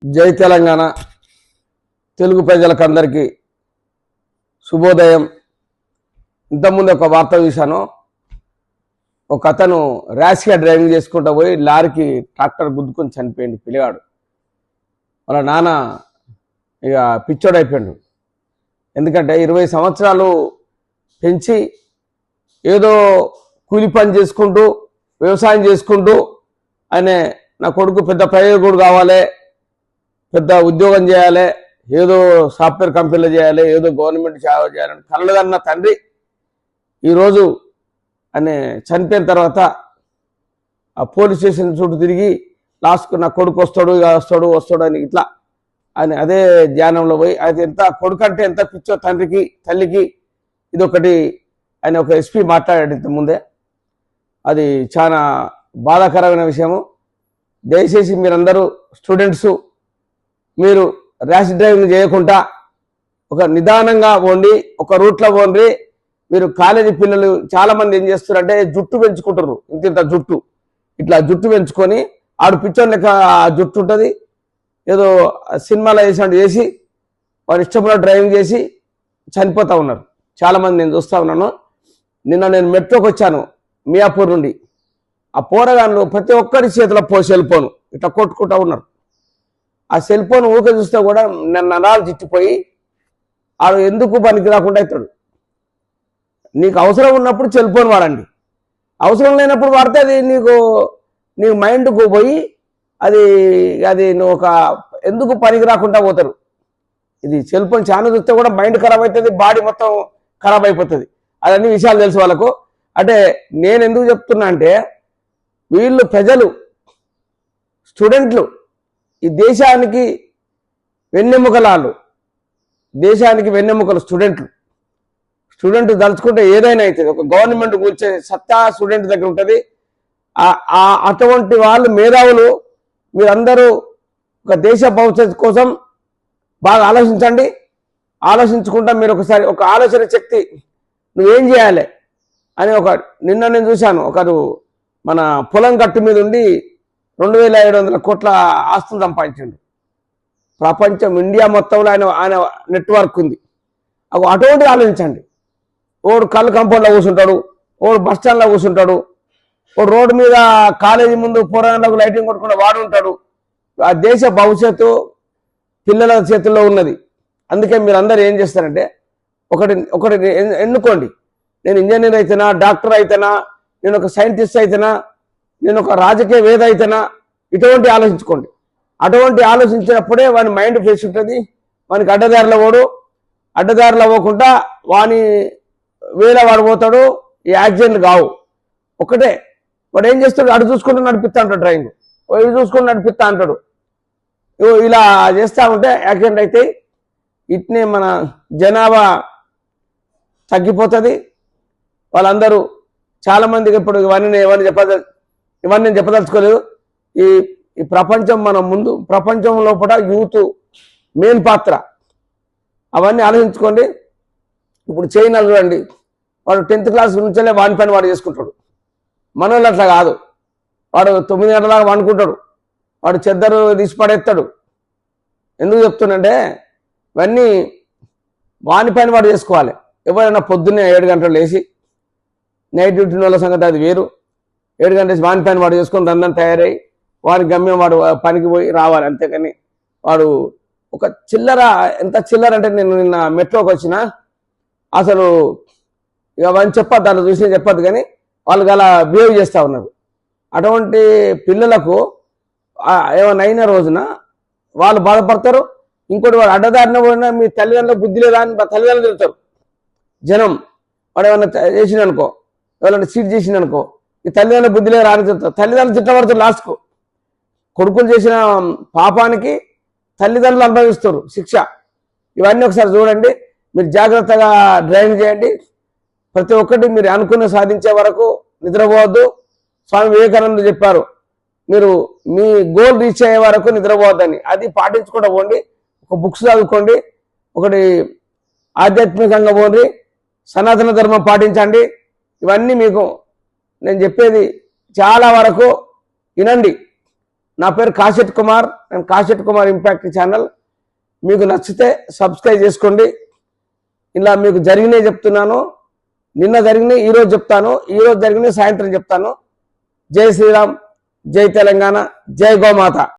జై తెలంగాణ తెలుగు ప్రజలకందరికీ శుభోదయం. ఇంతకుముందు ఒక వార్త చూశాను. ఒక అతను ర్యాష్గా డ్రైవింగ్ చేసుకుంటూ పోయి లారీకి ట్రాక్టర్ గుద్దుకొని చనిపోయింది పిల్లగాడు. వాళ్ళ నాన్న ఇక పిచ్చోడైపోయాడు. ఎందుకంటే 20 సంవత్సరాలు పెంచి ఏదో కూలి పని చేసుకుంటూ వ్యవసాయం చేసుకుంటూ ఆయన నా కొడుకు పెద్ద ప్రయోజకుడు కావాలి, పెద్ద ఉద్యోగం చేయాలి, ఏదో సాఫ్ట్వేర్ కంపెనీలో చేయాలి, ఏదో గవర్నమెంట్ సేవ చేయాలని కలలుగన్న తండ్రి ఈరోజు ఆయన చనిపోయిన తర్వాత ఆ పోలీస్ స్టేషన్ చుట్టూ తిరిగి లాస్ట్కు నా కొడుకు వస్తాడు అని ఇట్లా ఆయన అదే ధ్యానంలో పోయి అది ఎంత కొడుకు అంటే ఎంత పిచ్చో తండ్రికి తల్లికి ఇదొకటి ఆయన ఒక ఎస్పీ మాట్లాడాడు ఇంత ముందే. అది చాలా బాధాకరమైన విషయము. దయచేసి మీరందరూ స్టూడెంట్స్ మీరు ర్యాష్ డ్రైవింగ్ చేయకుండా ఒక నిదానంగా పోండి, ఒక రూట్లో పోండి. మీరు కాలేజీ పిల్లలు చాలామంది ఏం చేస్తారంటే జుట్టు పెంచుకుంటారు, ఇంత జుట్టు ఇట్లా జుట్టు పెంచుకొని ఆడు పిచ్చోని లెక్క జుట్టు ఉంటుంది, ఏదో సినిమాలో వేసినట్టు చేసి వారి ఇష్టంలో డ్రైవింగ్ చేసి చనిపోతూ ఉన్నారు చాలామంది. నేను చూస్తూ ఉన్నాను. నిన్న నేను మెట్రోకి వచ్చాను మియాపూర్ నుండి. ఆ పోరగాళ్ళు ప్రతి ఒక్కరి చేతిలో సెల్ ఫోన్ ఇట్లా కొట్టుకుంటూ ఉన్నారు. ఆ సెల్ ఫోన్ ఊరికే చూస్తే కూడా నరాలు చిట్టిపోయి ఆడు ఎందుకు పనికి రాకుండా అవుతాడు. నీకు అవసరం ఉన్నప్పుడు సెల్ ఫోన్ వాడండి, అవసరం లేనప్పుడు వాడితే అది నీ మైండ్కు పోయి అది నువ్వు ఒక ఎందుకు పనికి రాకుండా పోతారు. ఇది సెల్ ఫోన్ చాలా చూస్తే కూడా మైండ్ ఖరాబ్ అవుతుంది, బాడీ మొత్తం ఖరాబ్ అయిపోతుంది. అదన్నీ విషయాలు తెలుసు వాళ్ళకు. అంటే నేను ఎందుకు చెప్తున్నా అంటే వీళ్ళు ప్రజలు స్టూడెంట్లు ఈ దేశానికి వెన్నెముకలాళ్ళు, దేశానికి వెన్నెముకలు స్టూడెంట్ తలుచుకుంటే ఏదైనా అవుతుంది. ఒక గవర్నమెంట్ కూర్చే సత్తా స్టూడెంట్ దగ్గర ఉంటుంది. అటువంటి వాళ్ళు మేధావులు. మీరందరూ ఒక దేశ భవిష్యత్తు కోసం బాగా ఆలోచించండి. ఆలోచించుకుంటా మీరు ఒకసారి ఒక ఆలోచన శక్తి నువ్వేం చేయాలి అని నిన్న నేను చూశాను. ఒకరు మన పొలం గట్టు మీద ఉండి 2700 కోట్ల ఆస్తులు సంపాదించండు. ప్రపంచం ఇండియా మొత్తంలో ఆయన నెట్వర్క్ ఉంది. అటువంటి ఆలోచించండి. ఓడు కళ్ళు కంపౌండ్లో కూర్చుంటాడు, ఓడు బస్ స్టాండ్లో కూర్చుంటాడు, ఓడు రోడ్డు మీద కాలేజీ ముందు పోరాళ్ళకు లైటింగ్ కొట్టుకుంటే వాడు ఉంటాడు. ఆ దేశ భవిష్యత్తు పిల్లల చేతుల్లో ఉన్నది. అందుకే మీరు అందరూ ఏం చేస్తారంటే ఒకటి ఎన్నుకోండి. నేను ఇంజనీర్ అయితేనా, డాక్టర్ అయితేనా, నేను ఒక సైంటిస్ట్ అయితేనా, నేను ఒక రాజకీయవేత్త అయితేనా, ఇటువంటి ఆలోచించుకోండి. అటువంటి ఆలోచించినప్పుడే వాని మైండ్ ఫ్రెష్ ఉంటుంది. వానికి అడ్డదారిలో పోకుండా వాని వేళ వాడు పోతాడు. ఈ యాక్సిడెంట్లు కావు. ఒకటే వాడు ఏం చేస్తాడు, అటు చూసుకుంటూ నడిపిస్తా అంటాడు, డ్రైవింగ్ ఇటు చూసుకుంటూ నడిపిస్తా అంటాడు. ఇలా చేస్తూ ఉంటే యాక్సిడెంట్ అవుతాయి. ఇట్నే మన జనాభా తగ్గిపోతుంది. వాళ్ళందరూ చాలామందికి ఇప్పుడు ఇవన్నీ నేను చెప్పదలుచుకోలేదు. ఈ ప్రపంచం మన ముందు ప్రపంచం లోపల యూత్ మెయిన్ పాత్ర. అవన్నీ ఆలోచించుకోండి. ఇప్పుడు చైనా చూడండి, వాడు 10th క్లాస్ నుంచే వాని పని వాడు చేసుకుంటాడు. మనోళ్ళు అట్లా కాదు. వాడు 9 గంటల దాకా వండుకుంటాడు, వాడు చెద్దరు తీసి పడేస్తాడు. ఎందుకు చెప్తున్నంటే ఇవన్నీ వాని పని వాడు చేసుకోవాలి. ఎవరైనా పొద్దున్నే 7 గంటలు లేచి నైట్ డ్యూటీ వాళ్ళ సంగతి అది వేరు. 7 గంటల వాని పని వాడు చేసుకొని దండం తయారై వాని గమ్యం వాడు పనికి పోయి రావాలి. అంతేకాని వాడు ఒక చిల్లర, ఎంత చిల్లర అంటే నేను నిన్న మెట్రోకి వచ్చిన అసలు ఇక వాడిని చెప్పద్దు, దాన్ని చూసి చెప్పద్దు, కానీ వాళ్ళకి అలా బిహేవ్ చేస్తూ ఉన్నారు. అటువంటి పిల్లలకు ఏమైనా అయిన రోజున వాళ్ళు బాధపడతారు. ఇంకోటి వాడు అడ్డదారిన పోయినా మీ తల్లిదండ్రులకు బుద్ధి లేదా అని తల్లిదండ్రులు తిరుగుతారు. జనం వాడు ఏమైనా చేసిండనుకో, ఎవరైనా సీట్ చేసిండనుకో, ఈ తల్లిదండ్రుల బుద్ధి లేదా అని తిరుగుతారు. తల్లిదండ్రులు తిట్టబడతారు. లాస్ట్కు కొడుకులు చేసిన పాపానికి తల్లిదండ్రులు అనుభవిస్తారు శిక్ష. ఇవన్నీ ఒకసారి చూడండి. మీరు జాగ్రత్తగా డ్రైవింగ్ చేయండి. ప్రతి ఒక్కటి మీరు అనుకున్న సాధించే వరకు నిద్రపోవద్దు. స్వామి వివేకానంద చెప్పారు, మీరు మీ గోల్ రీచ్ అయ్యే వరకు నిద్రపోవద్దని. అది పాటించుకుంటూ పోండి. ఒక బుక్స్ చదువుకోండి, ఒకటి ఆధ్యాత్మికంగా పోండి, సనాతన ధర్మం పాటించండి. ఇవన్నీ మీకు నేను చెప్పేది చాలా వరకు వినండి. నా పేరు కాశెట్ కుమార్, నేను కాశెట్ కుమార్ ఇంపాక్ట్ ఛానల్. మీకు నచ్చితే సబ్స్క్రైబ్ చేసుకోండి. ఇలా మీకు జరిగినాయి చెప్తున్నాను, నిన్న జరిగినాయి ఈరోజు చెప్తాను, ఈరోజు జరిగినాయి సాయంత్రం చెప్తాను. జై శ్రీరామ్, జై తెలంగాణ, జై గోమాత.